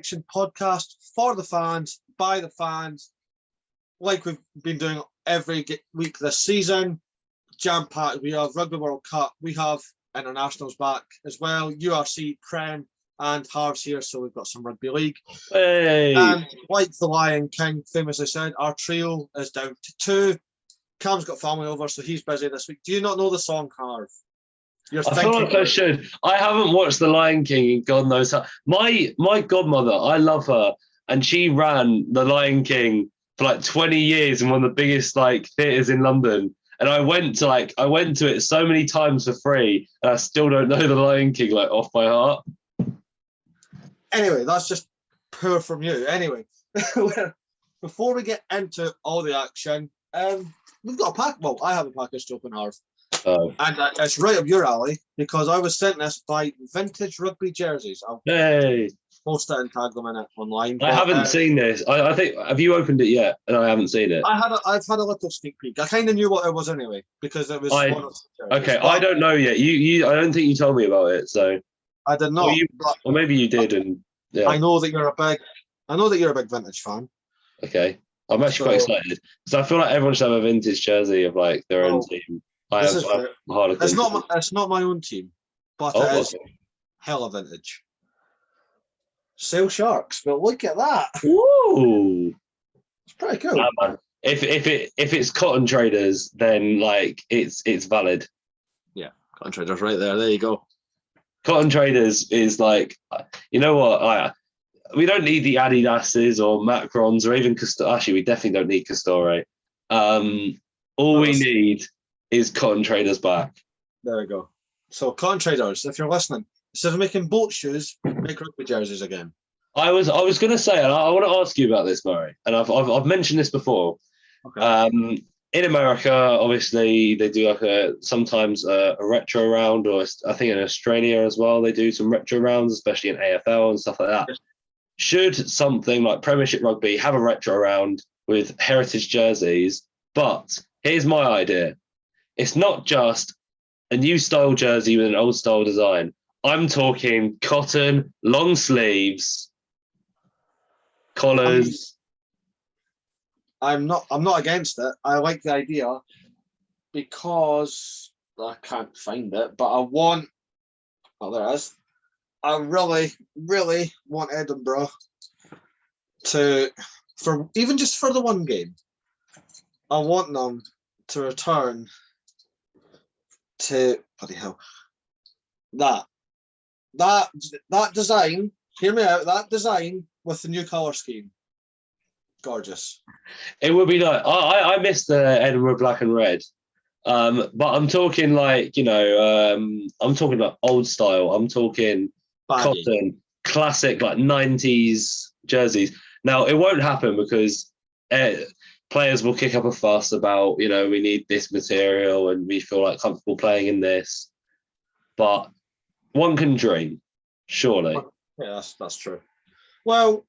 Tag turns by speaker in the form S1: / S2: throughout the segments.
S1: Connection podcast for the fans, by the fans, like we've been doing every week this season. Jam-packed. We have Rugby World Cup. We have internationals back as well. URC, Prem, and Harv's here, so we've got some Rugby League.
S2: Hey.
S1: And like the Lion King famously said, our trio is down to 2. Cam's got family over, so he's busy this week. Do you not know the song, Harv?
S2: I feel like I should. I haven't watched The Lion King in God knows how. My godmother, I love her, and she ran The Lion King for like 20 years in one of the biggest like theatres in London. And I went to it so many times for free, and I still don't know The Lion King like off by heart.
S1: Anyway, that's just poor from you. Anyway, before we get into all the action, we've got a pack. Well, I have a package to open, Harv.
S2: Oh.
S1: And it's right up your alley because I was sent this by Vintage Rugby Jerseys. I'll post it and tag them in it online.
S2: I haven't seen this. I think, have you opened it yet? And I haven't seen it.
S1: I've had a little sneak peek. I kind of knew what it was anyway because it was one of the jerseys.
S2: Okay, I don't know yet. You I don't think you told me about it. So
S1: I did not.
S2: Or maybe you did, and yeah.
S1: I know that you're a big vintage fan.
S2: Okay, I'm actually quite excited because I feel like everyone should have a vintage jersey of like their own team. It's
S1: not my own team, but it is hella vintage. Sail Sharks, but look at that.
S2: Woo!
S1: It's pretty cool.
S2: Nah, man. If it's Cotton Traders, then like it's valid.
S1: Yeah, Cotton Traders right there. There you go.
S2: Cotton Traders is like, you know what? We don't need the Adidas's or Macrons or even Castore. Actually, we definitely don't need Castore. All we need is Cotton Traders back.
S1: There we go. So Cotton Traders, if you're listening, instead of making boat shoes, make rugby jerseys again.
S2: I was going to say, and I want to ask you about this, Murray, and I've mentioned this before. Okay. In America, obviously, they do like sometimes a retro round, or I think in Australia as well, they do some retro rounds, especially in AFL and stuff like that. Yes. Should something like Premiership Rugby have a retro round with heritage jerseys? But here's my idea. It's not just a new style jersey with an old style design. I'm talking cotton, long sleeves, collars.
S1: I'm not against it. I like the idea because I can't find it, but I want. Oh, there it is. I really, really want Edinburgh even just for the one game. I want them to return to bloody hell. That design. Hear me out. That design with the new colour scheme. Gorgeous.
S2: It would be like I miss the Edinburgh black and red, but I'm talking like I'm talking like old style. I'm talking cotton, classic like 90s jerseys. Now it won't happen because players will kick up a fuss about we need this material and we feel like comfortable playing in this. But one can dream, surely.
S1: Yeah, that's true. Well,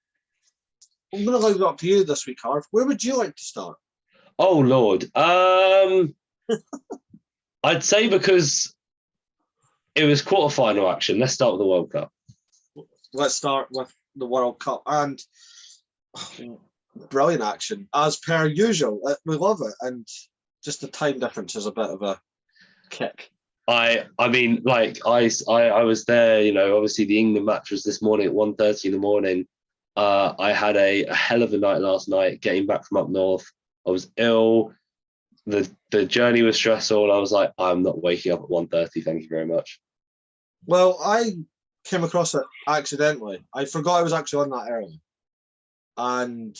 S1: I'm going to leave it up to you this week, Harv. Where would you like to start?
S2: Oh, Lord. I'd say because it was quarterfinal action. Let's start with the World Cup.
S1: Let's start with the World Cup. And brilliant action. As per usual. We love it. And just the time difference is a bit of a kick.
S2: I mean, like, I was there, obviously the England match was this morning at 1:30 in the morning. I had a hell of a night last night getting back from up north. I was ill. The journey was stressful. And I was like, I'm not waking up at 1:30. Thank you very much.
S1: Well, I came across it accidentally. I forgot I was actually on that early. And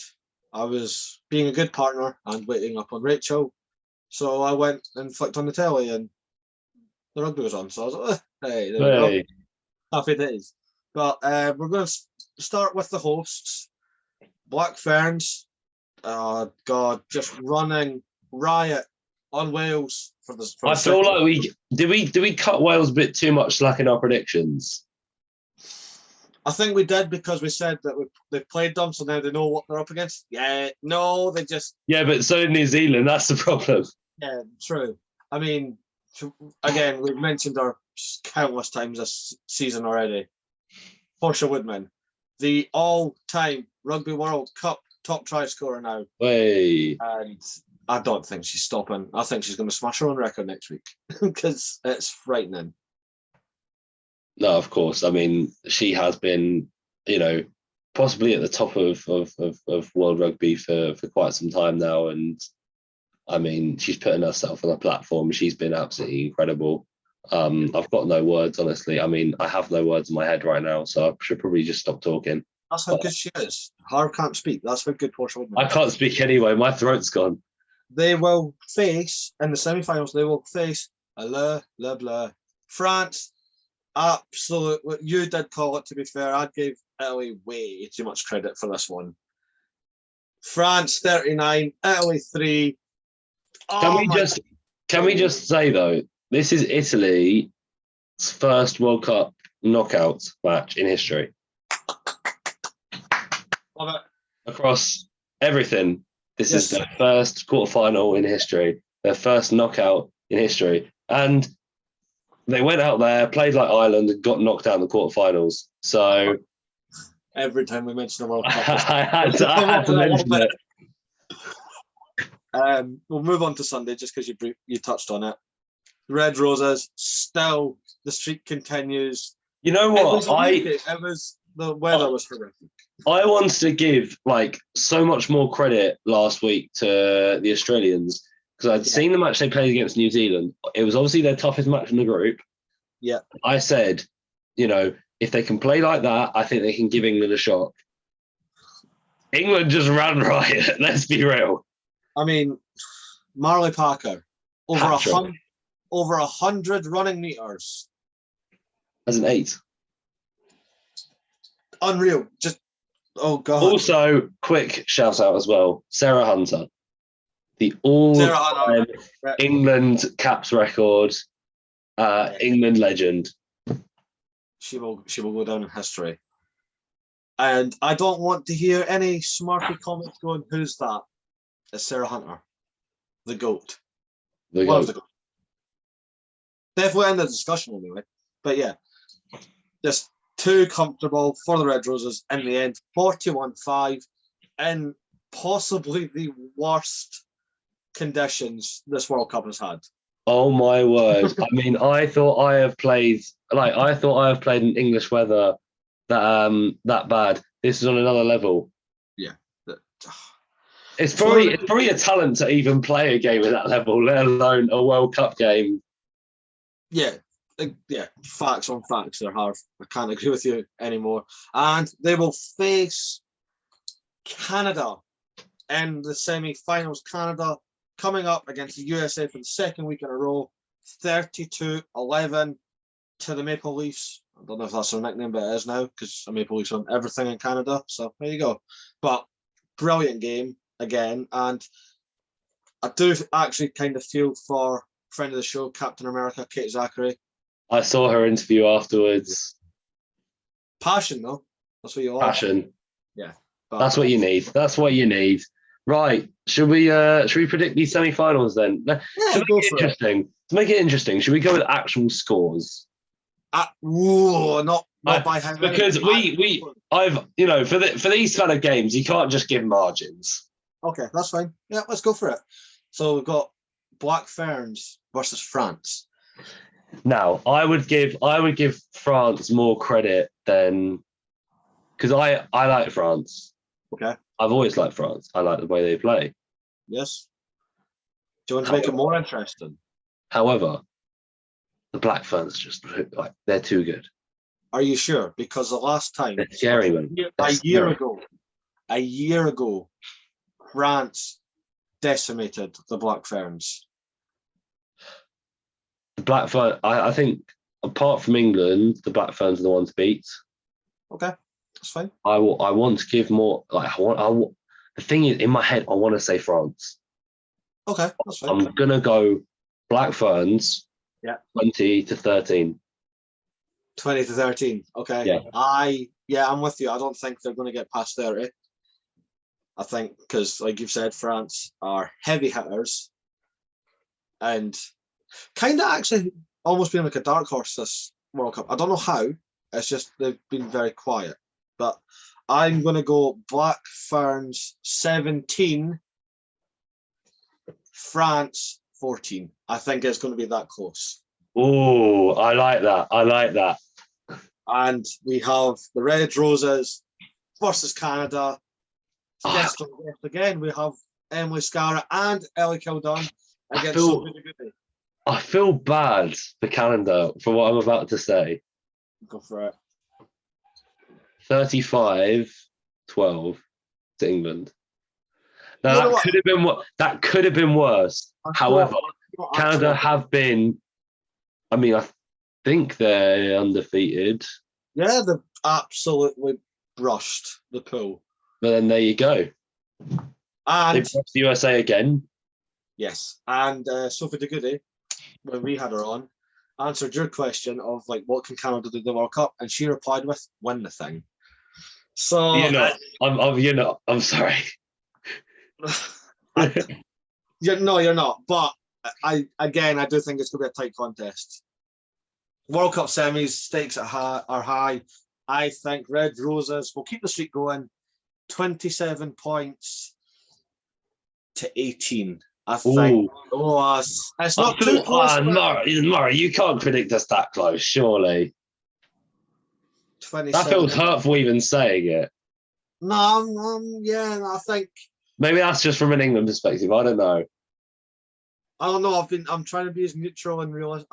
S1: I was being a good partner and waiting up on Rachel. So I went and flicked on the telly and the rugby was on. So I was like, hey, there we go. Happy days. But we're going to start with the hosts. Black Ferns, oh God, just running riot on Wales for this.
S2: I feel like we cut Wales a bit too much slack in our predictions.
S1: I think we did because we said that they played them, so now they know what they're up against. Yeah, no, they just.
S2: Yeah, but so did New Zealand. That's the problem.
S1: Yeah, true. I mean, again, we've mentioned her countless times this season already. Portia Woodman, the all-time Rugby World Cup top try scorer now.
S2: Way.
S1: And I don't think she's stopping. I think she's going to smash her own record next week because it's frightening.
S2: No, of course. I mean, she has been, possibly at the top of world rugby for quite some time now. And I mean, she's putting herself on a platform. She's been absolutely incredible. I've got no words, honestly. I mean, I have no words in my head right now, so I should probably just stop talking.
S1: That's how good she is. Harv can't speak. That's how good Portia Woodman is.
S2: I can't speak anyway. My throat's gone.
S1: They will face, in the semi-finals, they will face France. Absolutely. You did call it, to be fair. I gave Italy way too much credit for this one. France 39, Italy 3.
S2: Can we just say, though, this is Italy's first World Cup knockout match in history.
S1: Love it.
S2: Across everything. This is their first quarterfinal in history, their first knockout in history. And they went out there, played like Ireland, and got knocked out in the quarterfinals. So
S1: every time we mention the World Cup,
S2: I had to mention it.
S1: We'll move on to Sunday just because you touched on it. Red Roses, still the streak continues.
S2: You know what?
S1: The weather was horrific.
S2: I wanted to give so much more credit last week to the Australians because I'd seen the match they played against New Zealand. It was obviously their toughest match in the group.
S1: Yeah.
S2: I said, if they can play like that, I think they can give England a shot. England just ran riot. Let's be real.
S1: I mean, Marley Parker, over 100 running meters.
S2: As an 8.
S1: Unreal. Just, oh God.
S2: Also, quick shout out as well, Sarah Hunter. The all-time England caps record, England legend.
S1: She will go down in history. And I don't want to hear any smarty comments going, who's that? It's Sarah Hunter. The GOAT.
S2: The GOAT.
S1: Definitely in the discussion anyway. But yeah, just too comfortable for the Red Roses in the end. 41-5 in possibly the worst conditions this World Cup has had.
S2: Oh my word. I mean, I thought I have played in English weather that bad. This is on another level.
S1: Yeah.
S2: It's probably a talent to even play a game at that level, let alone a World Cup game.
S1: Yeah. Facts on facts there, Harv. I can't agree with you anymore. And they will face Canada in the semi-finals. Canada coming up against the USA for the second week in a row, 32-11 to the Maple Leafs. I don't know if that's their nickname, but it is now because the Maple Leafs own everything in Canada. So there you go. But brilliant game again. And I do actually kind of feel for friend of the show, Captain America, Kate Zachary.
S2: I saw her interview afterwards.
S1: Passion, though. That's what you want.
S2: Passion.
S1: Yeah.
S2: That's what you need. That's what you need. Right. Should we predict these semi-finals then?
S1: Yeah,
S2: To make it interesting, should we go with actual scores?
S1: Not by how many.
S2: Because for these kind of games, you can't just give margins.
S1: Okay, that's fine. Yeah, let's go for it. So we've got Black Ferns versus France.
S2: Now, I would give France more credit than because I like France.
S1: Okay.
S2: I've always liked France. I like the way they play.
S1: Yes. Do you want to make it more interesting?
S2: However, the Black Ferns just they're too good.
S1: Are you sure? Because the last time
S2: they're scary, man.
S1: A year ago, France decimated the Black Ferns.
S2: The Black Ferns, I think, apart from England, the Black Ferns are the ones to beat.
S1: Okay, that's fine.
S2: I want to give more. The thing is, in my head, I want to say France.
S1: Okay, that's fine.
S2: I'm gonna go Black Ferns.
S1: Yeah.
S2: 20-13.
S1: 20-13. Okay.
S2: Yeah.
S1: I'm with you. I don't think they're going to get past 30. I think because, like you've said, France are heavy hitters and kind of actually almost been like a dark horse this World Cup. I don't know how. It's just they've been very quiet. but I'm going to go Black Ferns 17, France 14. I think it's going to be that close.
S2: Oh, I like that. I like that.
S1: And we have the Red Roses versus Canada. Guest again, we have Emily Scarra and Ellie Kildon against Sophie de Goody.
S2: I feel bad for Canada for what I'm about to say.
S1: Go for it.
S2: 35-12 to England. Now, that could have been worse. However, Canada have been, I mean, I think they're undefeated.
S1: Yeah, they've absolutely brushed the pool.
S2: But then there you go.
S1: And
S2: they brushed the USA again.
S1: Yes. And Sophie de Goody, when we had her on, answered your question of like, what can Canada do in the World Cup? And she replied with, win the thing. So
S2: I'm sorry.
S1: No, you're not. But I do think it's going to be a tight contest. World Cup semis, stakes are high. I think Red Roses will keep the streak going. 27 points to 18. I think. Oh, it's not too close.
S2: Murray, you can't predict us that close, surely.
S1: 27.
S2: That feels hurtful even saying it.
S1: No, yeah, I think.
S2: Maybe that's just from an England perspective. I don't know.
S1: I don't know. I'm trying to be as neutral and realistic.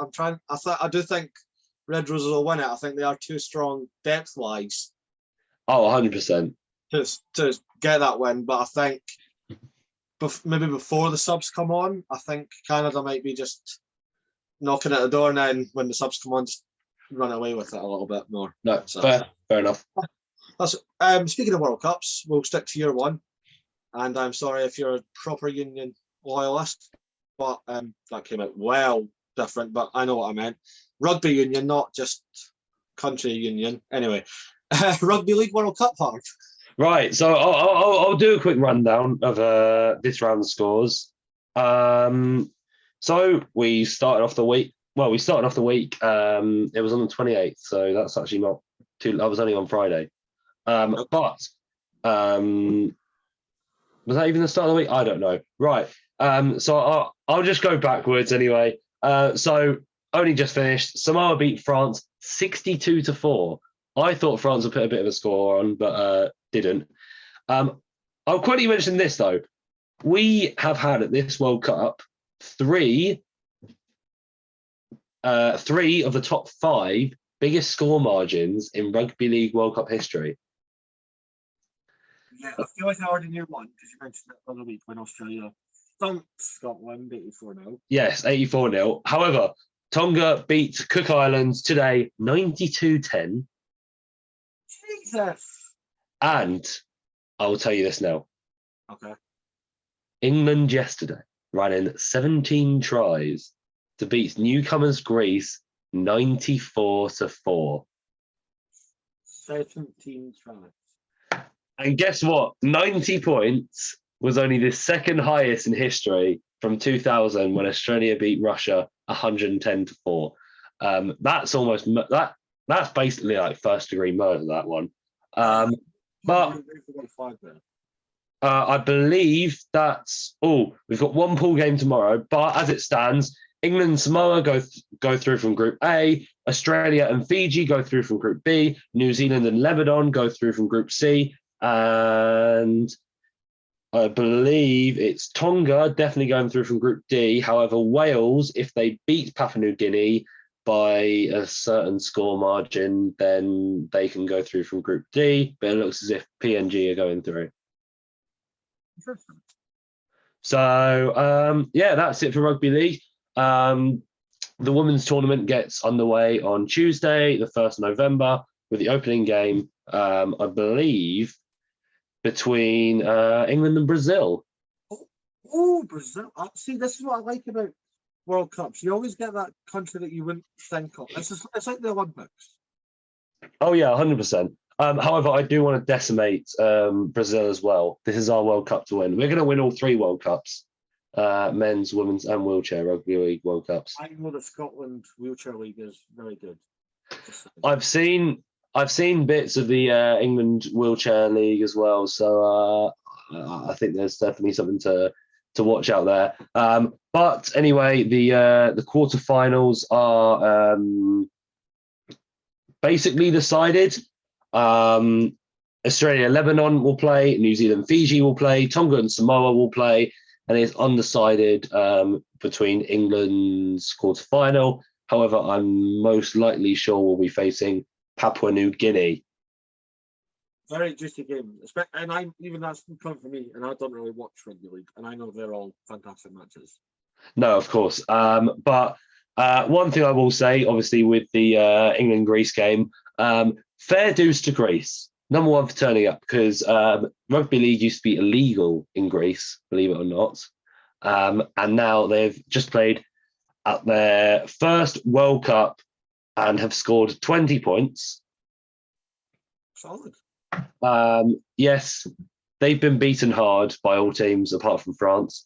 S1: I do think Red Roses will win it. I think they are too strong depth-wise.
S2: Oh, 100%.
S1: To get that win, but I think maybe before the subs come on, I think Canada might be just knocking at the door, and then when the subs come on, just run away with it a little bit more.
S2: No, so, fair enough.
S1: That's speaking of World Cups, we'll stick to year one, and I'm sorry if you're a proper Union loyalist, but that came out well different. But I know what I meant. Rugby Union, not just country union. Anyway, Rugby League World Cup part.
S2: Right, so I'll do a quick rundown of this round's scores. So we started off the week. Well, we started off the week. It was on the 28th, so that's actually not too. That was only on Friday. But was that even the start of the week? I don't know. Right. So I'll just go backwards anyway. So only just finished. Samoa beat France 62-4. I thought France would put a bit of a score on, but didn't. I'll quickly mention this though. We have had at this World Cup three of the top 5 biggest score margins in Rugby League World Cup history.
S1: Yeah, I feel like I already knew one because you mentioned it the other week when Australia thumped Scotland 84-0.
S2: Yes, 84-0. However, Tonga beat Cook Islands today 92-10.
S1: Jesus.
S2: And I will tell you this now.
S1: Okay.
S2: England yesterday ran in 17 tries to beat newcomers Greece 94-4.
S1: 17 tries.
S2: And guess what? 90 points was only the second highest in history from 2000 when Australia beat Russia 110-4. That's almost that's basically like first degree murder, that one. But I believe that's we've got one pool game tomorrow, but as it stands, England and Samoa go through from Group A, Australia and Fiji go through from Group B, New Zealand and Lebanon go through from Group C, and I believe it's Tonga definitely going through from Group D. However, Wales, if they beat Papua New Guinea by a certain score margin, then they can go through from Group D, but it looks as if PNG are going through. So, that's it for Rugby League. The women's tournament gets underway on Tuesday, the 1st of November, with the opening game, I believe, between England and Brazil.
S1: Oh, Brazil. See, this is what I like about World Cups. You always get that country that you wouldn't think of. It's like the Olympics. Oh, yeah,
S2: 100%. However, I do want to decimate Brazil as well. This is our World Cup to win. We're going to win all 3 World Cups. Men's, women's and wheelchair Rugby League World Cups.
S1: I know the Scotland wheelchair league is very good.
S2: I've seen I've seen bits of the England wheelchair league as well, so I think there's definitely something to watch out there. But anyway, the quarterfinals are basically decided. Australia, Lebanon will play. New Zealand, Fiji will play. Tonga and Samoa will play, and it's undecided between England's quarterfinal. However, I'm most likely sure we'll be facing Papua New Guinea.
S1: Very juicy game, and even that's coming for me, and I don't really watch rugby league, and I know they're all fantastic matches.
S2: No, of course. But one thing I will say, obviously, with the England-Greece game, fair dues to Greece. Number one for turning up, because rugby league used to be illegal in Greece, believe it or not. And now they've just played at their first World Cup and have scored 20 points.
S1: Solid.
S2: Yes, they've been beaten hard by all teams apart from France.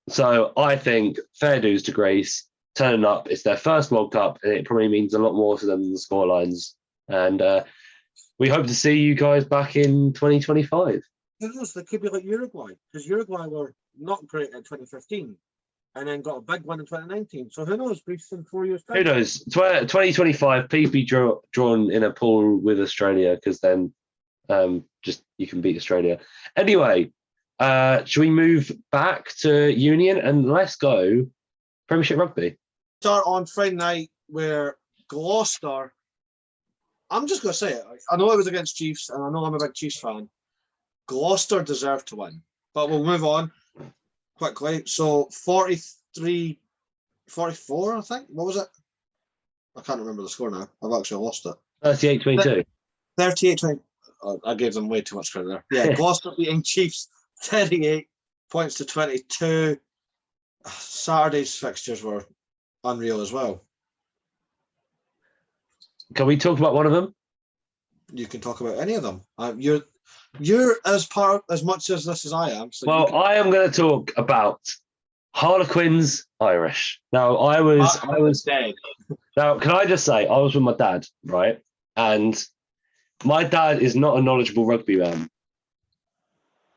S2: So I think fair dues to Greece, turning up. It's their first World Cup, and it probably means a lot more to them than the scorelines. And we hope to see you guys back in 2025.
S1: Who knows? They could be like Uruguay, because Uruguay were not great in 2015 and then got a big one in 2019. So who knows? Greece in 4 years' time.
S2: Who knows? 2025, please be drawn in a pool with Australia, because then just you can beat Australia. Anyway, should we move back to Union and let's go Premiership Rugby?
S1: Start on Friday night where Gloucester, I'm just going to say it. I know it was against Chiefs, and I know I'm a big Chiefs fan. Gloucester deserved to win, but we'll move on quickly. So 43-44, I think. What was it? I can't remember the score now. I've actually lost it.
S2: 38-22.
S1: 38-20. I gave them way too much credit there. Yeah, Gloucester beating Chiefs 38 points to 22. Saturday's fixtures were unreal as well.
S2: Can we talk about one of them?
S1: You can talk about any of them. You're as much as this as I am. So
S2: well, I am going to talk about Harlequins Irish. Now, I was
S1: dead.
S2: Now, can I just say, I was with my dad, right? And my dad is not a knowledgeable rugby man.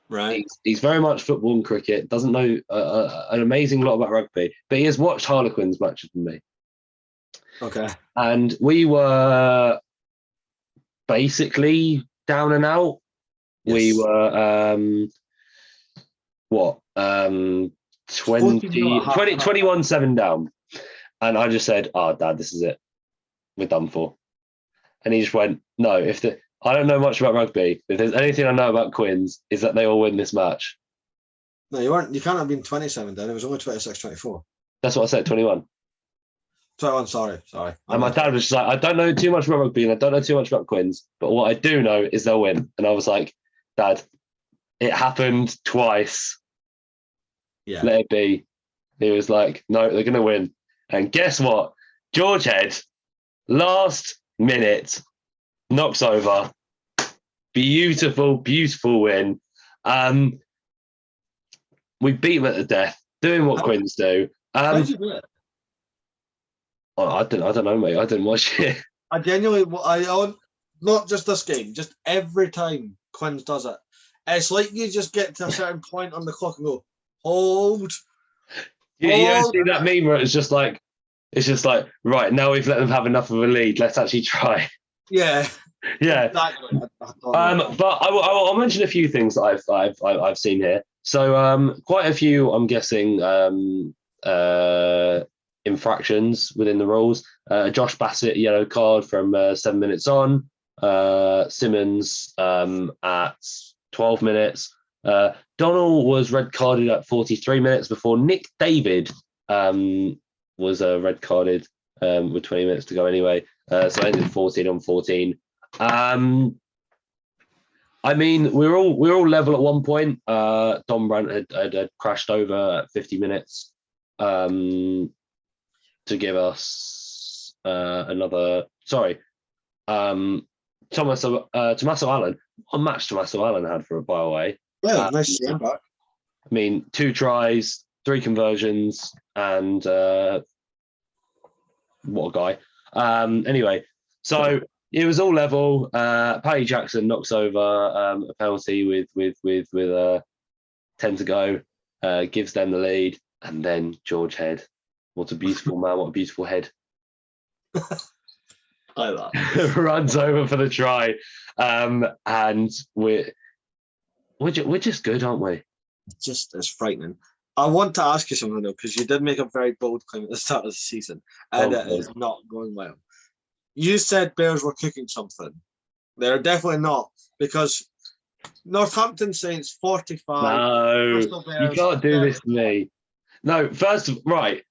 S1: Right.
S2: He's very much football and cricket, doesn't know an amazing lot about rugby, but he has watched Harlequins matches than me.
S1: Okay.
S2: And we were basically down and out. Yes. We were, 21-7 down. And I just said, oh, Dad, this is it. We're done for. And he just went, no, I don't know much about rugby. If there's anything I know about Quins, is that they all win this match.
S1: No, you weren't. You can't have been 27 then. It was only 26-24.
S2: That's what I said, 21.
S1: 21, sorry.
S2: And my dad was just like, I don't know too much about rugby and I don't know too much about Quins, but what I do know is they'll win. And I was like, Dad, it happened twice.
S1: Yeah.
S2: Let it be. He was like, no, they're going to win. And guess what? George Head, last minute, knocks over. Beautiful, beautiful win. We beat them at the death, doing what Quins do.
S1: How did you do it?
S2: I don't know, mate. I didn't watch it.
S1: I genuinely, not just this game, just every time Quins does it, it's like you just get to a certain point on the clock and go, hold.
S2: You ever see that meme where it's just like, right, now we've let them have enough of a lead. Let's actually try.
S1: Yeah.
S2: Yeah.
S1: Exactly.
S2: But I'll mention a few things that I've seen here. So quite a few, I'm guessing, infractions within the rules. Josh Bassett, yellow card from 7 minutes on. Simmons at 12 minutes. Donnell was red carded at 43 minutes before Nick David was red carded with 20 minutes to go anyway. So I ended 14-14. I mean, we were all level at one point. Don Brandt had crashed over at 50 minutes to give us another. Sorry, Tommaso Allen. What a match Tommaso Allen had for a by away.
S1: Yeah, nice to see him back.
S2: I mean, 2 tries, 3 conversions, and what a guy. Anyway, so it was all level. Paddy Jackson knocks over a penalty with 10 to go, gives them the lead, and then George Head. What a beautiful man! What a beautiful head!
S1: I like that.
S2: Runs over for the try, and we're just good, aren't we?
S1: It's frightening. I want to ask you something though, because you did make a very bold claim at the start of the season, and it is not going well. You said Bears were cooking something. They're definitely not, because Northampton Saints 45.
S2: No, you can't do this to me. No, right.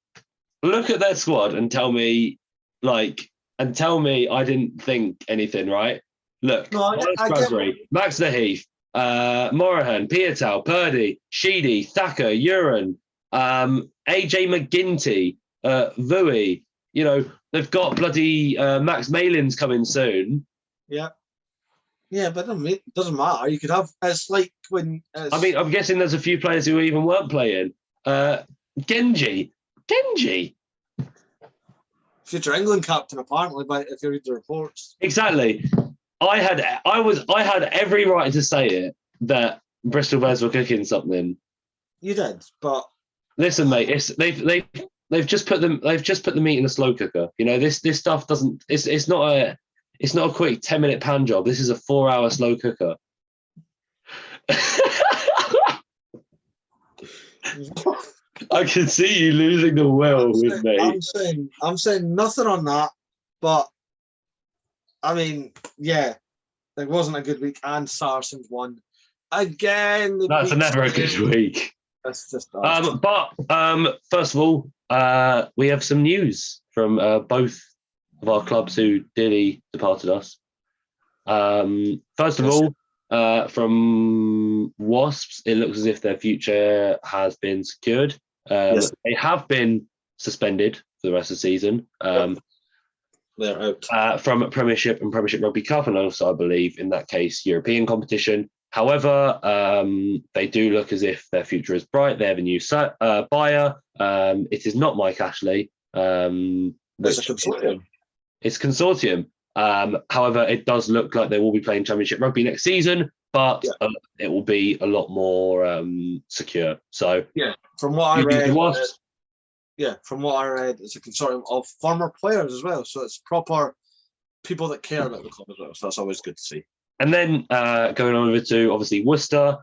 S2: Look at their squad and tell me, I didn't think anything, right? Look, Bradbury, Max the Heath, Morahan, Piatow, Purdy, Sheedy, Thacker, Uren, AJ McGinty, Vui. You know, they've got bloody Max Malin's coming soon.
S1: Yeah. Yeah, but it doesn't matter. You could have, it's like when...
S2: I mean, I'm guessing there's a few players who even weren't playing. Genji.
S1: Future England captain, apparently, but if you read the reports.
S2: Exactly. I had every right to say it that Bristol Bears were cooking something.
S1: You did, but
S2: listen, mate, they've just put the meat in a slow cooker. You know, this stuff doesn't. It's not a quick 10-minute pan job. This is a 4-hour slow cooker. I can see you losing the will with me.
S1: I'm saying nothing on that, but I mean, yeah, it wasn't a good week, and Saracens won again.
S2: That's never a good week.
S1: That's just
S2: but first of all, we have some news from both of our clubs who dearly departed us. First of all, from Wasps, it looks as if their future has been secured. They have been suspended for the rest of the season.
S1: They're out.
S2: From Premiership and Premiership Rugby Cup, and also, I believe, in that case, European competition. However, they do look as if their future is bright. They have a new buyer. It is not Mike Ashley.
S1: It's a consortium.
S2: It's consortium. However, it does look like they will be playing Championship Rugby next season, but it will be a lot more secure. So,
S1: from what I read, it's a consortium of former players as well. So it's proper people that care about the club as well. So that's always good to see.
S2: And then going on over to, obviously, Worcester,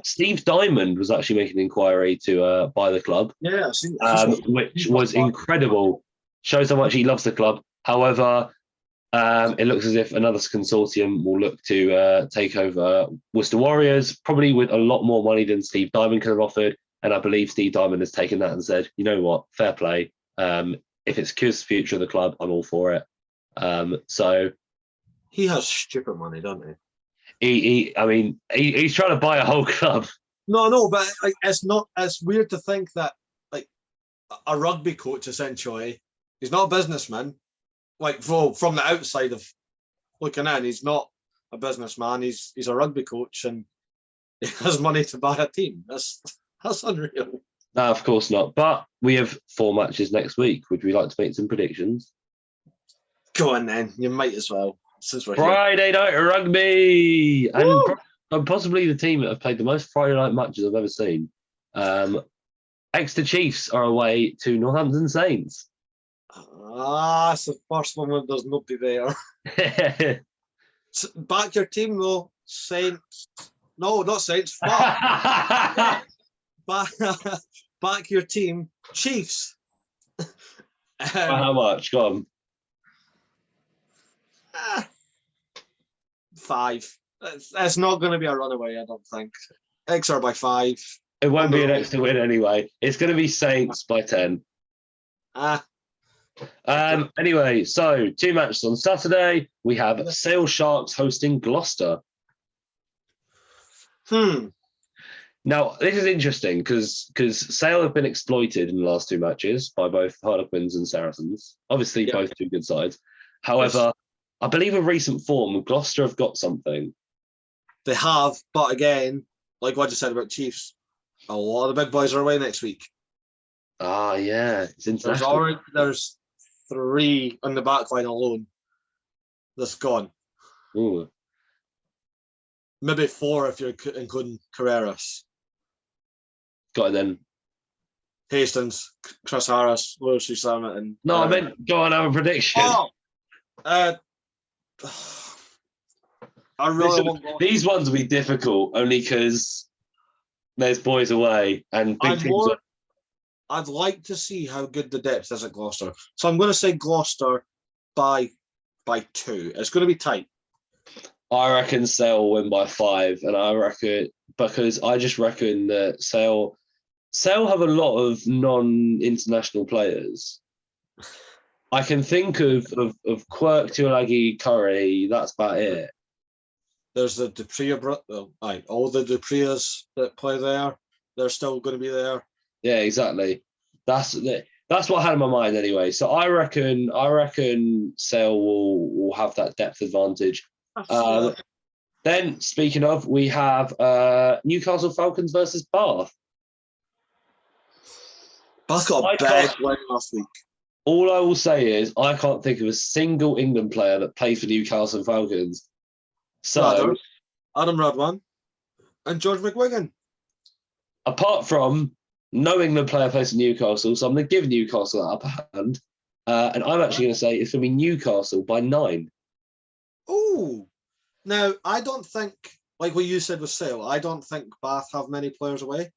S2: Steve Diamond was actually making an inquiry to buy the club, which was incredible. Shows how much he loves the club. However, it looks as if another consortium will look to take over Worcester Warriors, probably with a lot more money than Steve Diamond could have offered. And I believe Steve Diamond has taken that and said, you know what, fair play. If it secures the future of the club, I'm all for it. So
S1: he has stupid money, doesn't he?
S2: He's trying to buy a whole club.
S1: No, but it's weird to think that like a rugby coach, essentially, he's not a businessman. Like from the outside of looking in, he's not a businessman. He's a rugby coach, and he has money to buy a team. That's unreal.
S2: No, of course not. But we have 4 matches next week. Would we like to make some predictions?
S1: Go on then. You might as well. Since we're
S2: Friday night rugby, and possibly the team that have played the most Friday night matches I've ever seen. Exeter Chiefs are away to Northampton Saints.
S1: It's the first one when there's nobody there. Back your team though, Saints. No, not Saints. Back your team, Chiefs.
S2: How much? Go on.
S1: 5. It's not going to be a runaway, I don't think. Exeter by 5.
S2: It won't be an Exeter win anyway. It's going to be Saints by 10. Anyway, so 2 matches on Saturday. We have Sale Sharks hosting Gloucester. Now, this is interesting because Sale have been exploited in the last 2 matches by both Harlequins and Saracens. Obviously, both 2 good sides. However, I believe in recent form, Gloucester have got something.
S1: They have, but again, like what I just said about Chiefs, a lot of the big boys are away next week.
S2: It's international.
S1: There's 3 on the back line alone that's gone.
S2: Ooh.
S1: Maybe 4 if you're including Carreras.
S2: Got it then.
S1: Hastings, Chris Harris, Lewis Summit, and
S2: No, I meant go on, have a prediction.
S1: Oh, I really want
S2: These ones will be difficult only because there's boys away and big teams.
S1: I'd like to see how good the depth is at Gloucester. So I'm going to say Gloucester by 2. It's going to be tight.
S2: I reckon Sale will win by 5, and I reckon because I just reckon that Sale have a lot of non-international players. I can think of Quirk, Tuolagi, Curry. That's about it.
S1: There's the Dupree, all the Duprees that play there. They're still going to be there.
S2: Yeah, exactly. That's what I had in my mind anyway. So I reckon Sale will have that depth advantage. Then speaking of, we have Newcastle Falcons versus Bath.
S1: Bath got a big win last week.
S2: All I will say is I can't think of a single England player that played for Newcastle Falcons. So
S1: Adam Radwan and George McGuigan.
S2: Apart from no England player plays for Newcastle, so I'm going to give Newcastle that upper hand. And I'm actually going to say it's going to be Newcastle by 9.
S1: Oh, now I don't think, like what you said with Sale, I don't think Bath have many players away.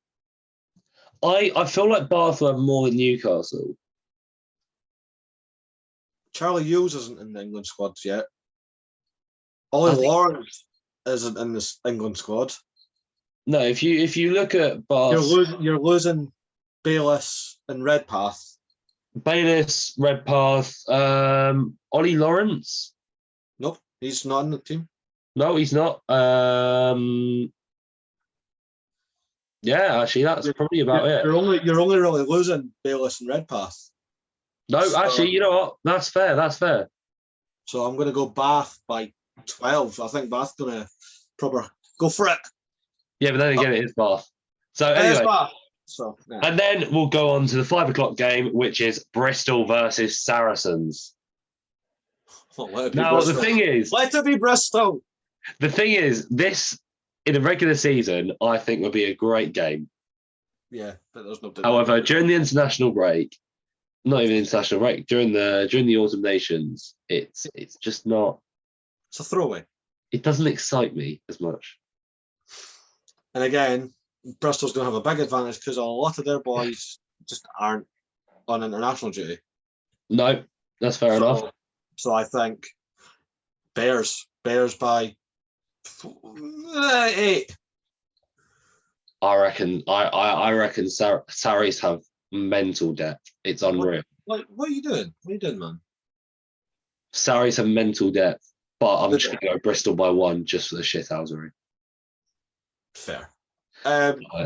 S2: I feel like Bath will have more than Newcastle.
S1: Charlie Hughes isn't in the England squads yet. Ollie Lawrence isn't in this England squad.
S2: No, if you look at Bath,
S1: you're losing Bayliss and Redpath.
S2: Bayliss, Redpath, Ollie Lawrence.
S1: Nope, he's not in the team.
S2: No, he's not. Yeah, actually, that's probably about it.
S1: You're only really losing Bayliss and Redpath.
S2: No, actually, you know what? That's fair. That's fair.
S1: So I'm going to go Bath by 12. I think Bath's going to proper go for it.
S2: Yeah, but then again, it is Bath. So anyway,
S1: Bath. So, yeah.
S2: And then we'll go on to the 5 o'clock game, which is Bristol versus Saracens. Now, the thing is,
S1: let it be Bristol.
S2: The thing is, this in a regular season, I think would be a great game.
S1: Yeah, but there's no.
S2: However, during the international break, not even international break, during the autumn nations, it's just not.
S1: It's a throwaway.
S2: It doesn't excite me as much.
S1: And again, Bristol's going to have a big advantage because a lot of their boys just aren't on international duty.
S2: No, that's fair enough.
S1: So I think Bears by 8.
S2: I reckon Saris have mental depth. It's unreal.
S1: What are you doing? What are you doing, man?
S2: Saris have mental depth, but I'm just going to go Bristol by 1 just for the shithousery.
S1: Fair.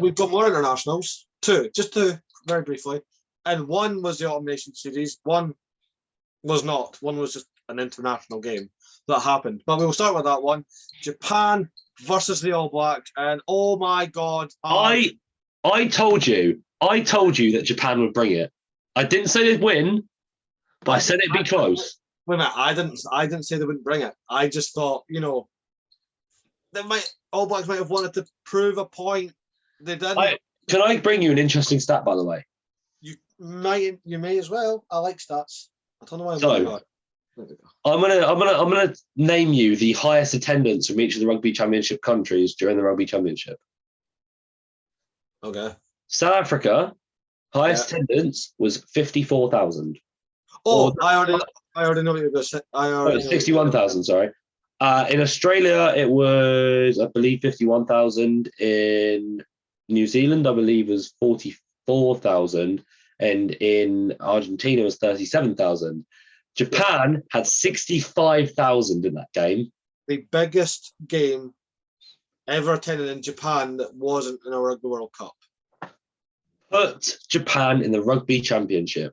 S1: We've got more internationals. 2, just 2, very briefly. And 1 was the Autumn Nation Series. 1 was not. 1 was just an international game that happened. But we will start with that one. Japan versus the All Blacks. And oh my God.
S2: I told you that Japan would bring it. I didn't say they'd win, but I said it'd be close.
S1: Wait a minute. I didn't say they wouldn't bring it. I just thought, All Blacks might have wanted to prove a point. They didn't.
S2: Can I bring you an interesting stat, by the way?
S1: You may as well. I like stats. I don't know why.
S2: I'm gonna name you the highest attendance from each of the Rugby Championship countries during the Rugby Championship.
S1: Okay.
S2: South Africa, highest attendance was 54,000.
S1: Oh, I already know what you're going to say.
S2: 61,000. Sorry. In Australia, it was, I believe, 51,000. In New Zealand, I believe, was 44,000. And in Argentina, it was 37,000. Japan had 65,000 in that game.
S1: The biggest game ever attended in Japan that wasn't in a Rugby World Cup.
S2: Put Japan in the Rugby Championship.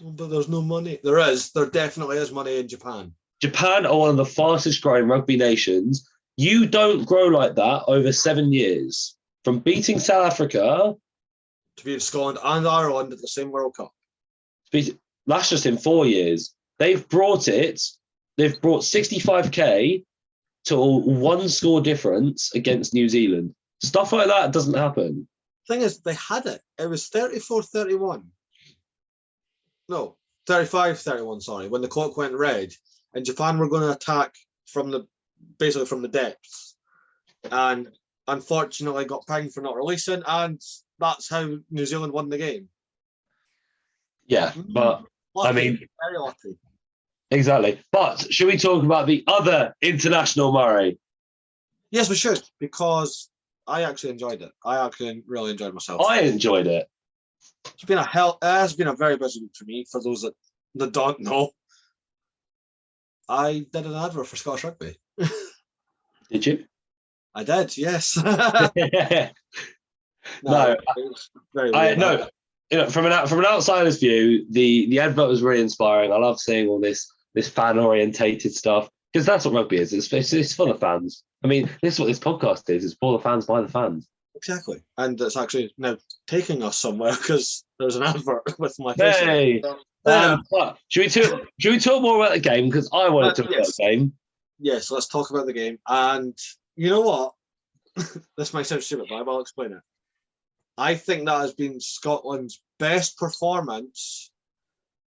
S1: But there's no money. There is. There definitely is money in Japan.
S2: Japan are one of the fastest growing rugby nations. You don't grow like that over 7 years. From beating South Africa
S1: to beat Scotland and Ireland at the same World Cup.
S2: That's just in 4 years. They've brought 65k to one score difference against New Zealand. Stuff like that doesn't happen.
S1: Thing is, they had it. It was 34-31. No, 35-31, sorry, when the clock went red and Japan were going to attack basically from the depths. And unfortunately got pinged for not releasing, and that's how New Zealand won the game.
S2: Yeah, but
S1: lucky,
S2: I mean,
S1: very lucky.
S2: Exactly. But should we talk about the other international, Murray?
S1: Yes, we should, because I actually enjoyed it. I actually really enjoyed myself.
S2: I enjoyed it.
S1: It has been a very busy week for me. For those that don't know, I did an advert for Scottish Rugby.
S2: Did you?
S1: I did, yes.
S2: No,
S1: very weird.
S2: No. You know, from an outsider's view, the advert was really inspiring. I love seeing all this fan orientated stuff, because that's what rugby is. It's for the fans. I mean, this is what this podcast is. It's for the fans by the fans.
S1: Exactly, and it's actually now taking us somewhere because there's an advert with my face.
S2: Hey, should we talk more about the game, because I want to talk about the game.
S1: Yes, let's talk about the game. And you know what? This might sound stupid, but I will explain it. I think that has been Scotland's best performance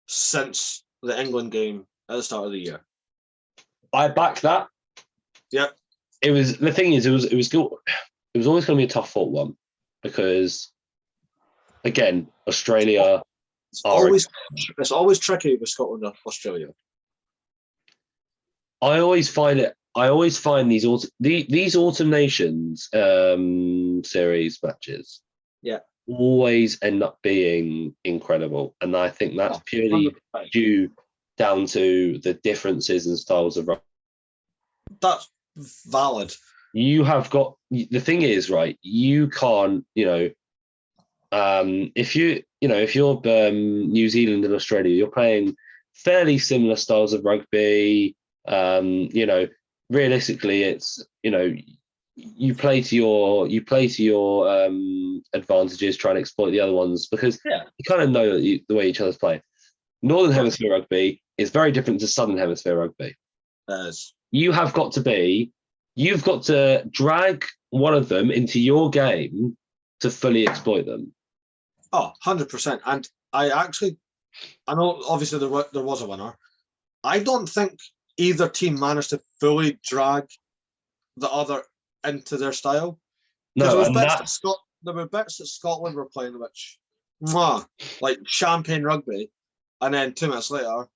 S1: since the England game at the start of the year.
S2: I back that.
S1: Yep.
S2: It was always going to be a tough fought one, because again, Australia.
S1: It's always tricky with Scotland and Australia.
S2: I always find these Autumn Nations series matches.
S1: Yeah.
S2: Always end up being incredible, and I think that's purely 100%. Due down to the differences in styles of rugby.
S1: That's valid.
S2: You have got, the thing is, right, you can't, if you're New Zealand and Australia, you're playing fairly similar styles of rugby. Realistically, it's, you play to your advantages, try and exploit the other ones, because you kind of know the way each other's play. Northern Hemisphere rugby is very different to Southern Hemisphere rugby. You've got to drag one of them into your game to fully exploit them.
S1: Oh, 100%. And I know obviously there was a winner. I don't think either team managed to fully drag the other into their style. No, there were bits that Scotland were playing which, like champagne rugby, and then 2 minutes later,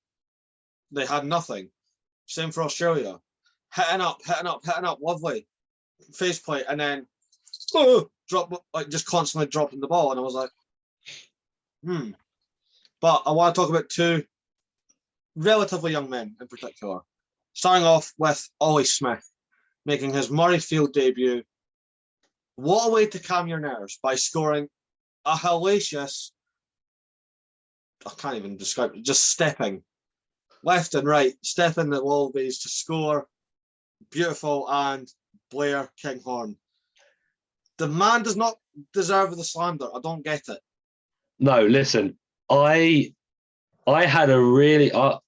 S1: they had nothing. Same for Australia. Hitting up, lovely. Faceplate, and then drop, like just constantly dropping the ball. And I was like, But I want to talk about two relatively young men in particular. Starting off with Ollie Smith, making his Murrayfield debut. What a way to calm your nerves by scoring a hellacious, I can't even describe it, just stepping left and right, stepping the Wallabies to score. Beautiful. And Blair Kinghorn. The man does not deserve the slander. I don't get it.
S2: No, listen, I had a really, I'll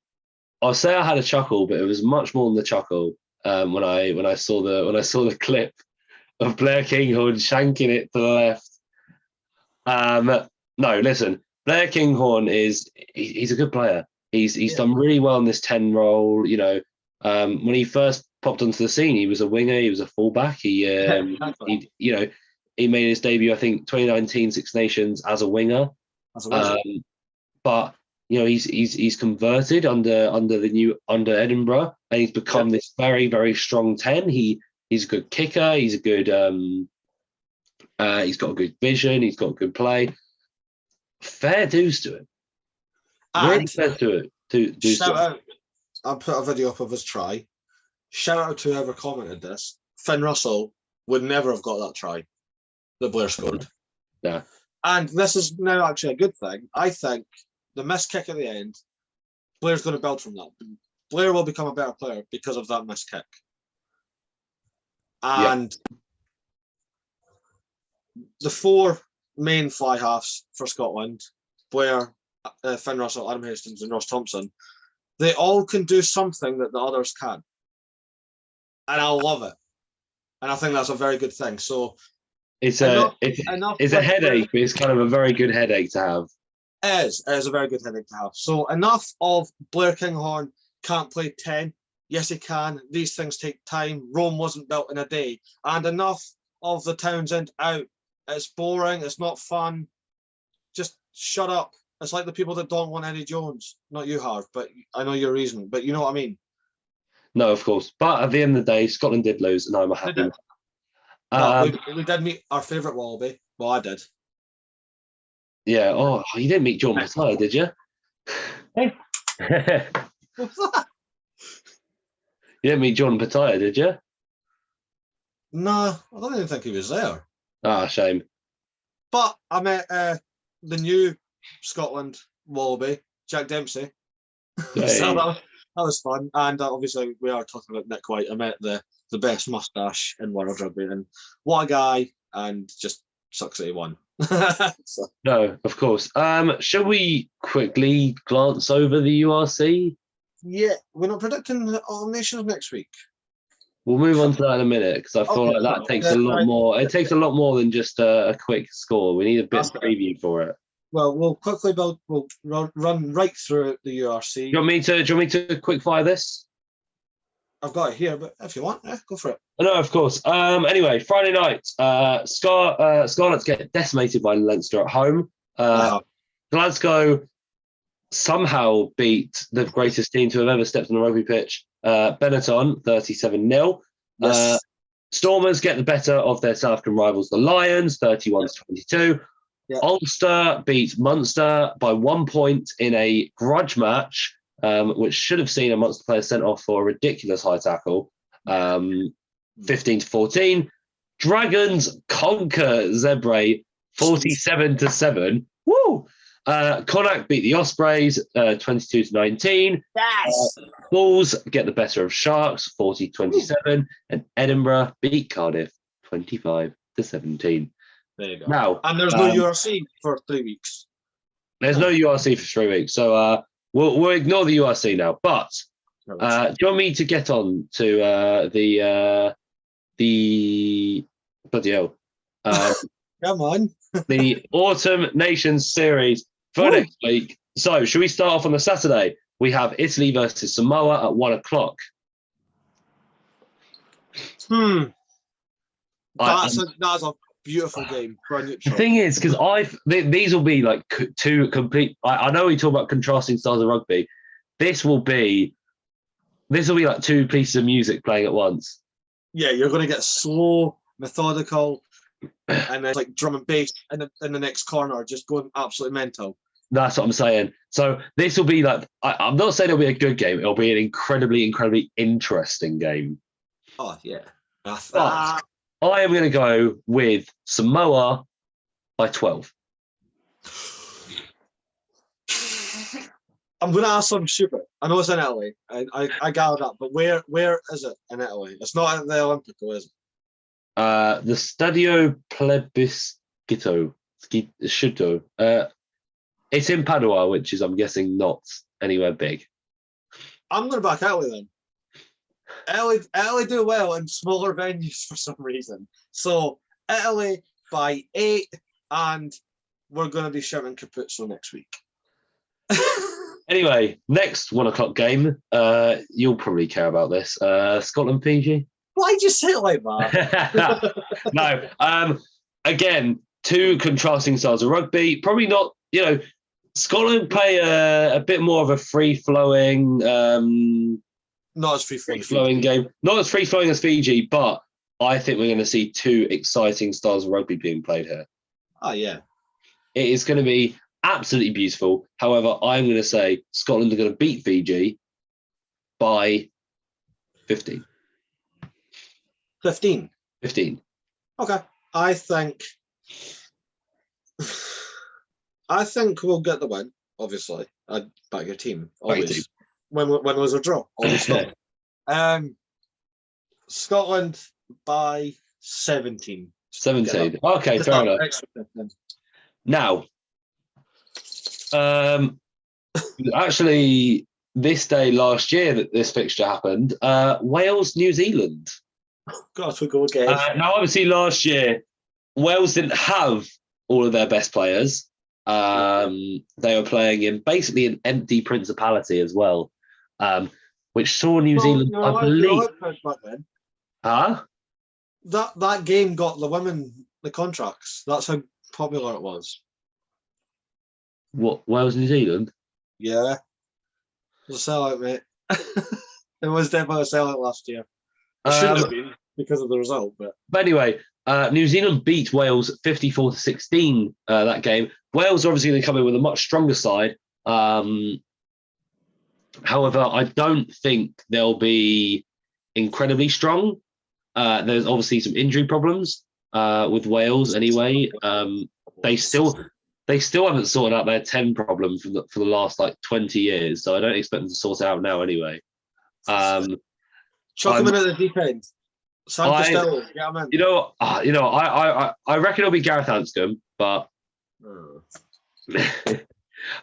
S2: say I had a chuckle, but it was much more than the chuckle when I saw the clip of Blair Kinghorn shanking it to the left. No, listen, Blair Kinghorn he's a good player. He's done really well in this 10 role. When he first popped onto the scene, he was a winger, he was a fullback. He made his debut, I think, 2019 Six Nations as a winger. But he's converted under Edinburgh, and he's become this very, very strong 10. He's a good kicker. He's a good. He's got a good vision. He's got good play. Fair dues to him. Really fair to it.
S1: Shout out! I'll put a video up of his try. Shout out to whoever commented this. Finn Russell would never have got that try that Blair scored.
S2: Yeah.
S1: And this is now actually a good thing. I think the missed kick at the end, Blair's going to build from that. Blair will become a better player because of that missed kick. And the four main fly halves for Scotland, Blair, Finn Russell, Adam Hastings, and Ross Thompson, they all can do something that the others can't. And I love it. And I think that's a very good thing. So
S2: It's
S1: enough
S2: a headache, but it's kind of a very good headache to have.
S1: It is a very good headache to have. So enough of Blair Kinghorn can't play 10. Yes, he can. These things take time. Rome wasn't built in a day. And enough of the Townsend out. It's boring. It's not fun. Just shut up. It's like the people that don't want Eddie Jones. Not you, Harv, but I know your reason. But you know what I mean?
S2: No, of course. But at the end of the day, Scotland did lose, and I'm happy.
S1: But we did meet our favourite Wallaby. Well, I did.
S2: Yeah. Oh, you didn't meet John Pattaya, did you?
S1: Hey. What's that?
S2: You didn't meet John Pattaya, did you?
S1: No, I don't even think he was there.
S2: Ah, shame.
S1: But I met the new Scotland Wallaby, Jack Dempsey.
S2: Hey.
S1: So that was fun. And obviously, we are talking about Nick White. I met the best moustache in world rugby. And what a guy. And just sucks that he won. So.
S2: No, of course. Shall we quickly glance over the URC?
S1: Yeah, we're not predicting All Nations next week.
S2: We'll move on to that in a minute because I feel like that takes a lot more. It takes a lot more than just a quick score. We need a bit of preview for it.
S1: Well, we'll quickly we'll run right through the URC.
S2: Do you want me to quick fire this?
S1: I've got it here, but if you want, go for it.
S2: No, of course. Anyway, Friday night, Scarlets get decimated by Leinster at home. Glasgow somehow beat the greatest team to have ever stepped on a rugby pitch, Benetton, 37-0.
S1: Yes.
S2: Stormers get the better of their South African rivals, the Lions, 31-22.
S1: Yeah.
S2: Ulster beat Munster by 1 point in a grudge match, which should have seen a Munster player sent off for a ridiculous high tackle, 15-14. Dragons conquer Zebre, 47-7. Woo! Connacht beat the Ospreys, 22-19.
S1: Yes.
S2: Bulls get the better of Sharks, 40-27, and Edinburgh beat Cardiff, 25-17.
S1: There you go.
S2: Now,
S1: and there's no URC for 3 weeks.
S2: There's no URC for 3 weeks, so we'll ignore the URC now. But do you want me to get on to the bloody hell?
S1: Come on.
S2: The Autumn Nations Series for next week. So, should we start off on the Saturday? We have Italy versus Samoa at 1 o'clock.
S1: That's a beautiful game for a neutral.
S2: The thing is, because these will be like two complete. I know we talk about contrasting styles of rugby. This will be like two pieces of music playing at once.
S1: Yeah, you're going to get slow, methodical, and then like drum and bass in the next corner, just going absolutely mental.
S2: That's what I'm saying. So this will be like, I'm not saying it'll be a good game. It'll be an incredibly, incredibly interesting game.
S1: Oh, yeah.
S2: But I am going to go with Samoa by 12.
S1: I'm going to ask something stupid. I know it's in Italy. I gathered that, but where is it in Italy? It's not at the Olimpico, is it?
S2: The Stadio Plebiscito. It's in Padua, which is, I'm guessing, not anywhere big.
S1: I'm going to back Italy then. Italy do well in smaller venues for some reason. So Italy by 8, and we're going to be shouting Capuzzo next week.
S2: Anyway, next 1 o'clock game. You'll probably care about this. Scotland Fiji.
S1: Why'd you say it like that?
S2: No. Again, two contrasting styles of rugby. Probably not. Scotland play a bit more of a free-flowing.
S1: Not as free-flowing
S2: game. Not as free-flowing as Fiji, but I think we're going to see two exciting styles of rugby being played here.
S1: Oh, yeah.
S2: It is going to be absolutely beautiful. However, I'm going to say Scotland are going to beat Fiji by 15.
S1: 15?
S2: 15.
S1: Okay. I think we'll get the win, obviously. I'd back your team, always. When was a draw? Always Scotland. Scotland by 17.
S2: 17. Okay, fair enough. Now, Actually, this day last year that this fixture happened, Wales, New Zealand.
S1: God, we go again.
S2: Now, obviously, last year, Wales didn't have all of their best players. They were playing in basically an empty principality as well, which saw New Zealand, I believe.
S1: Back then.
S2: Huh?
S1: That game got the women the contracts. That's how popular it was.
S2: What, Wales, New Zealand?
S1: Yeah. It was a sellout, mate. It was definitely a sellout last year. It shouldn't have been because of the result, but
S2: anyway, New Zealand beat Wales 54-16 that game. Wales are obviously going to come in with a much stronger side. However, I don't think they'll be incredibly strong. There's obviously some injury problems with Wales anyway. They still haven't sorted out their 10 problem for the last like 20 years, so I don't expect them to sort it out now anyway.
S1: Chuck him in at the deep end. Sam Costello, get him in.
S2: I reckon it'll be Gareth Anscombe, but,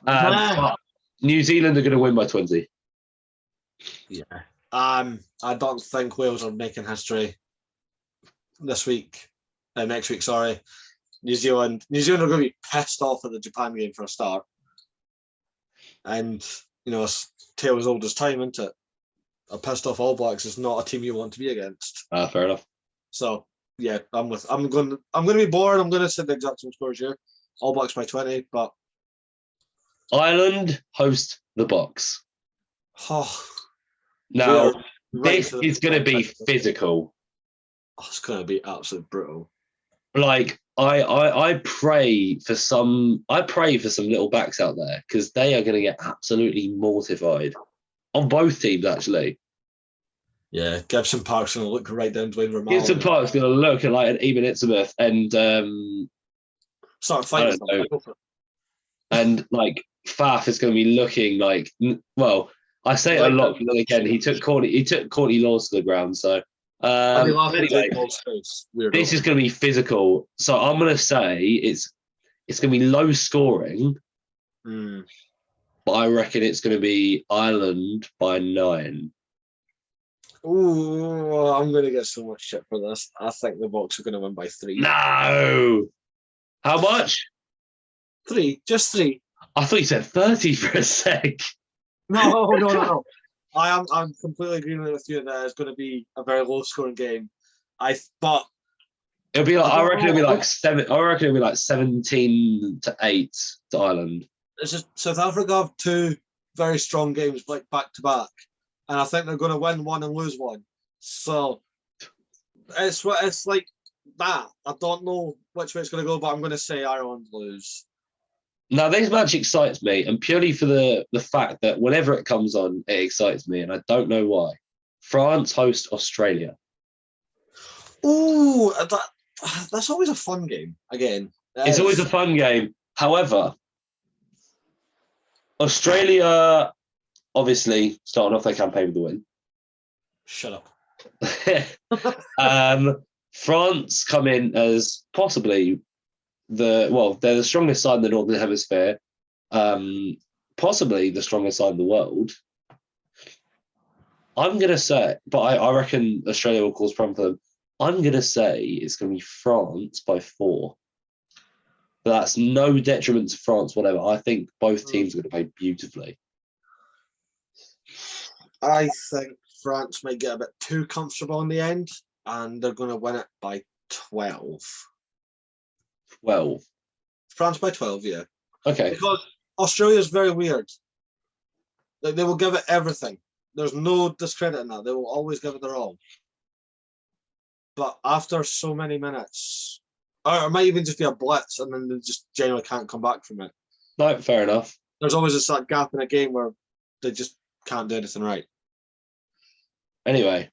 S2: but New Zealand are going to win by 20.
S1: Yeah. I don't think Wales are making history next week. Sorry. New Zealand are going to be pissed off at the Japan game for a start. And, it's tale as old as time, isn't it? A pissed off All Blacks is not a team you want to be against.
S2: Fair enough.
S1: So yeah, I'm going to be bored. I'm going to say the exact same scores here. All Blacks by 20, but
S2: Ireland host the Box. Now this is going to be physical.
S1: It's going to be absolutely brutal.
S2: Like I pray for some little backs out there because they are going to get absolutely mortified on both teams actually.
S1: Yeah, Gibson Park's going to look right down Dwayne Romano.
S2: Gibson Park's going to look like an Eben Itzemouth and
S1: start fighting.
S2: And like Faf is going to be looking like, well, I say it a lot, but then again, he took Courtney Laws to the ground. So anyway, this is going to be physical. So I'm going to say it's going to be low scoring, but I reckon it's going to be Ireland by 9.
S1: Ooh, I'm going to get so much shit for this. I think the Box are going to win by 3.
S2: No! How much?
S1: 3, just 3.
S2: I thought you said 30 for a sec.
S1: No. I'm completely agreeing with you that it's going to be a very low scoring game. But
S2: it'll be like I reckon it'll be like 17-8 to Ireland.
S1: It's just South Africa have 2 very strong games like back to back, and I think they're going to win one and lose one. So it's like that. I don't know which way it's going to go, but I'm going to say Ireland lose.
S2: Now, this match excites me, and purely for the fact that whenever it comes on, it excites me, and I don't know why. France host Australia.
S1: Ooh, that's always a fun game. Again,
S2: it's always a fun game. However, Australia, obviously, starting off their campaign with the win.
S1: Shut
S2: up. France come in as possibly they're the strongest side in the Northern Hemisphere, possibly the strongest side in the world. I'm going to say, but I reckon Australia will cause problem for them. I'm going to say it's going to be France by 4. But that's no detriment to France, whatever. I think both teams are going to play beautifully.
S1: I think France might get a bit too comfortable in the end, and they're going to win it by 12.
S2: 12.
S1: France by 12, yeah.
S2: Okay.
S1: Because Australia's very weird. Like, they will give it everything. There's no discredit in that. They will always give it their all. But after so many minutes, or it might even just be a blitz, and then they just generally can't come back from it.
S2: No, fair enough.
S1: There's always this gap in a game where they just can't do anything right.
S2: Anyway,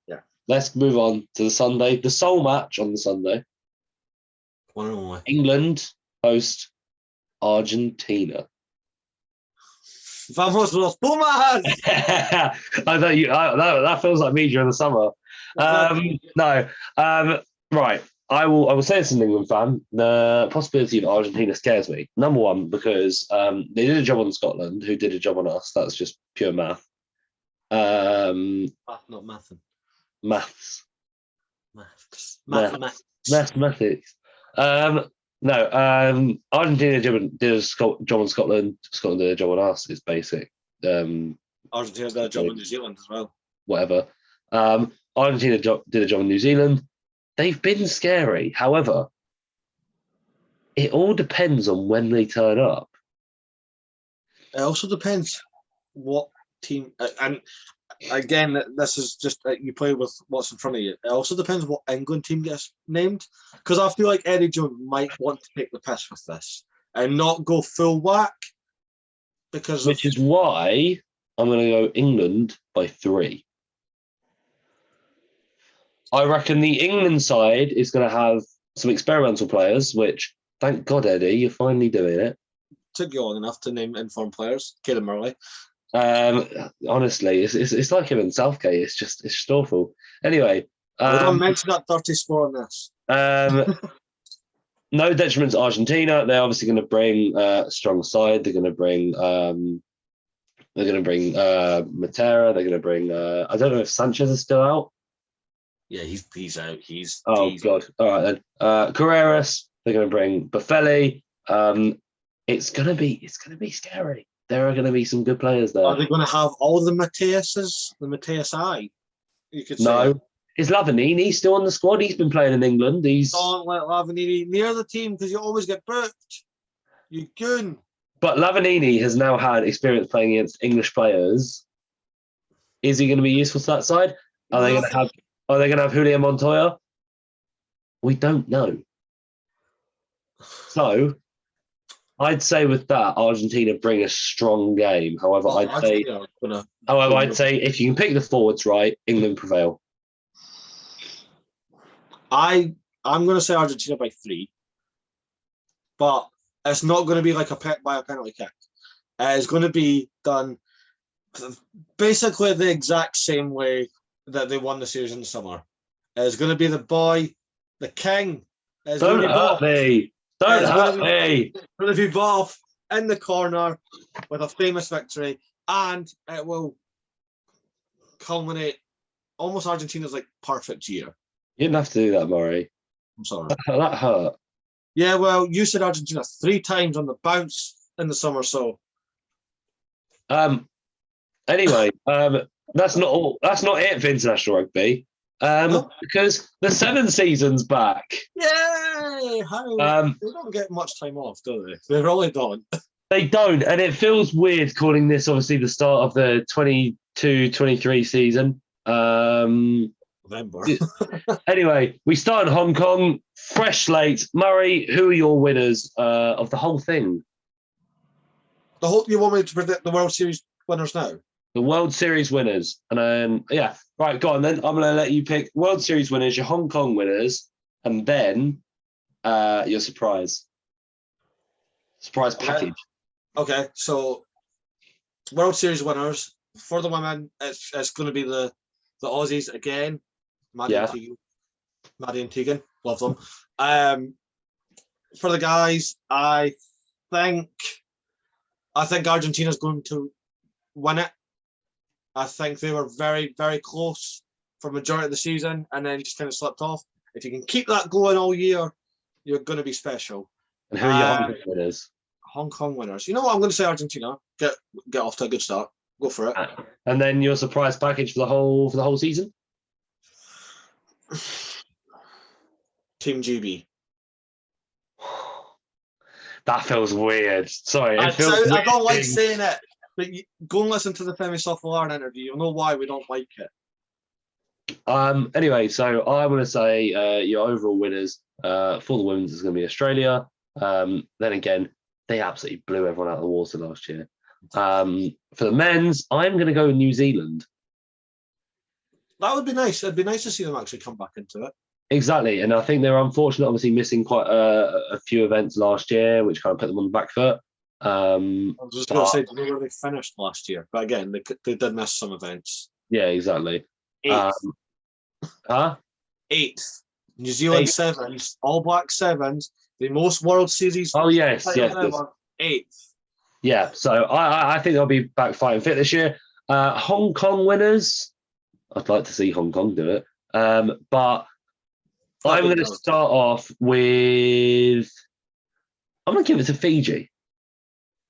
S1: yeah.
S2: Let's move on to the Sunday. The sole match on the Sunday.
S1: One and only.
S2: England host Argentina.
S1: Vamos los Pumas!
S2: I thought that feels like me during the summer. Right. I will say as an England fan, the possibility of Argentina scares me. Number one, because they did a job on Scotland, who did a job on us. That's just pure math.
S1: Not math.
S2: Maths.
S1: Mathematics.
S2: Mathematics. No, Argentina did a job on Scotland. Scotland did a job on us. It's basic.
S1: Argentina did a job in New Zealand as well.
S2: Whatever. Argentina did a job in New Zealand. They've been scary. However, it all depends on when they turn up.
S1: It also depends what team. And again, this is just you play with what's in front of you. It also depends what England team gets named. Because I feel like Eddie Jones might want to take the piss with this and not go full whack. Which
S2: is why I'm going to go England by 3. I reckon the England side is going to have some experimental players, which, thank God, Eddie, you're finally doing it.
S1: Took you long enough to name informed players. Caleb Murray.
S2: Honestly, it's like him in Southgate. It's just awful. Anyway.
S1: We don't mention that 30 score on this.
S2: No detriment to Argentina. They're obviously going to bring a strong side. They're going to bring Matera. They're going to bring I don't know if Sanchez is still out.
S1: Yeah, he's out.
S2: God. All right then. Carreras. They're going to bring Buffelli. It's going to be scary. There are going to be some good players there.
S1: Are they going to have all the Mateuses? The Mateus I? You could say.
S2: No. Is Lavanini still on the squad? He's been playing in England.
S1: Don't let Lavanini near the team because you always get booked. You goon.
S2: But Lavanini has now had experience playing against English players. Is he going to be useful to that side? Are they going to have Julian Montoya? We don't know. So, I'd say with that, Argentina bring a strong game. However, I'd say if you can pick the forwards right, England prevail.
S1: I'm going to say Argentina by 3, but it's not going to be like by a penalty kick. It's going to be done basically the exact same way that they won the series in the summer. It's going to be the boy, the king.
S2: Don't hurt me. Don't hurt me.
S1: It's going to be Boff in the corner with a famous victory, and it will culminate almost Argentina's like perfect year.
S2: You didn't have to do that, Murray.
S1: I'm sorry.
S2: That hurt.
S1: Yeah, well, you said Argentina 3 times on the bounce in the summer, so.
S2: Anyway, that's not all. That's not it for international rugby. Because the 7 season's back.
S1: Yay! They don't get much time off, do they? They really don't.
S2: They don't, and it feels weird calling this obviously the start of the 22-23 season.
S1: November.
S2: Anyway, we start in Hong Kong, fresh slate. Murray, who are your winners of the whole thing?
S1: You want me to predict the World Series winners now?
S2: The World Series winners. And then, right, go on then. I'm going to let you pick World Series winners, your Hong Kong winners, and then your surprise package.
S1: Okay, so World Series winners. For the women, it's going to be the Aussies again. Maddie and Tegan, love them. For the guys, I think Argentina's going to win it. I think they were very, very close for majority of the season and then just kind of slipped off. If you can keep that going all year, you're going to be special.
S2: And who are your Hong Kong winners?
S1: Hong Kong winners. You know what? I'm going to say Argentina. Get off to a good start. Go for it.
S2: And then your surprise package for the whole season?
S1: Team GB.
S2: That feels weird. Sorry,
S1: I don't like saying it, but go and listen to the Femi Sofalar interview. You'll know why we don't like it.
S2: Anyway, so I want to say your overall winners for the women's is going to be Australia. Then again, they absolutely blew everyone out of the water last year. For the men's, I'm going to go New Zealand.
S1: That would be nice. It'd be nice to see them actually come back into it.
S2: Exactly, and I think they're unfortunate, obviously missing quite a few events last year, which kind of put them on the back foot. I
S1: was just going to say, do you know where they finished last year? But again, they did miss some events.
S2: Yeah, exactly.
S1: 8th.
S2: 8th.
S1: New Zealand sevens, All Black sevens, the most World Series.
S2: Oh yes.
S1: 8th.
S2: Yeah, so I think they'll be back fighting fit this year. Hong Kong winners. I'd like to see Hong Kong do it. But I'm going to start off with. I'm going to give it to Fiji.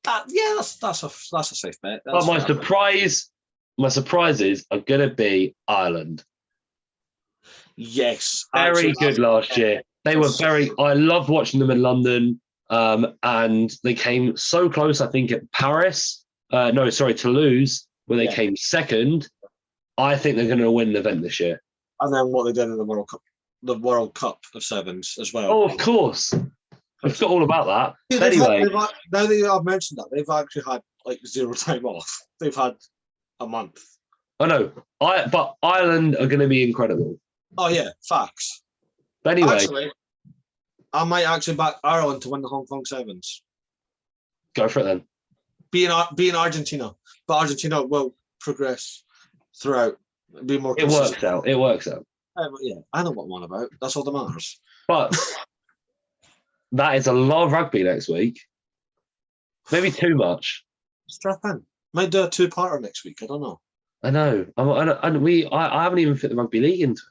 S1: Yeah, that's a safe bet.
S2: But my surprises are going to be Ireland.
S1: Yes,
S2: very good last year. They were very. I loved watching them in London, and they came so close. I think at Paris. Toulouse, where they came second. I think they're going to win the event this year.
S1: And then what they did in the World Cup of sevens as well.
S2: Oh, of course. I forgot all about that. Anyway,
S1: now that I've mentioned that, they've actually had like 0 time off. They've had a month.
S2: I know. But Ireland are going to be incredible.
S1: Oh yeah, facts.
S2: But anyway,
S1: actually, I might actually back Ireland to win the Hong Kong sevens.
S2: Go for it then.
S1: Being Argentina, but Argentina will progress throughout. Be more.
S2: It works out.
S1: Yeah, I know what I'm on about. That's all that matters.
S2: But that is a lot of rugby next week. Maybe too much.
S1: Strap in. Might do a 2-parter next week. I don't know.
S2: I know. I haven't even fit the rugby league into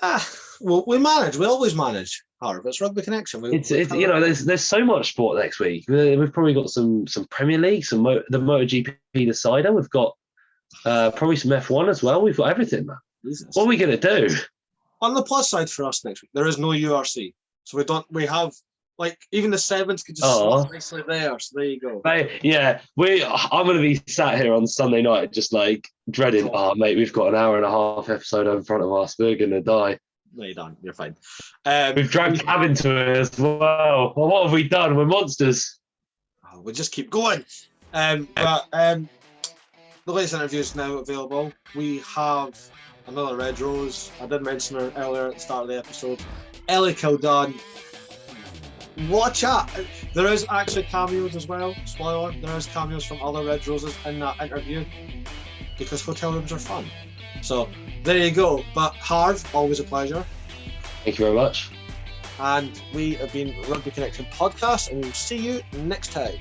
S2: it.
S1: Well, we manage. We always manage. Harv, it's Rugby Connection.
S2: There's so much sport next week. We've probably got some Premier League, the MotoGP decider. We've got probably some F1 as well. We've got everything, man. Jesus. What are we gonna do?
S1: On the plus side for us next week, there is no URC, so we have like even the sevens could just slot nicely there. So there you go.
S2: I'm gonna be sat here on Sunday night just like dreading. Oh mate, we've got an hour and a half episode in front of us. We're gonna die.
S1: No, you don't. You're fine.
S2: We've dragged Cav into it as well. Well, what have we done? We're monsters.
S1: We'll just keep going. But the latest interview is now available. We have another Red Rose. I did mention her earlier at the start of the episode. Ellie Kildon. What a chat. There is actually cameos as well. Spoiler, there is cameos from other Red Roses in that interview because hotel rooms are fun. So there you go. But Harv, always a pleasure.
S2: Thank you very much.
S1: And we have been Rugby Connection Podcast, and we'll see you next time.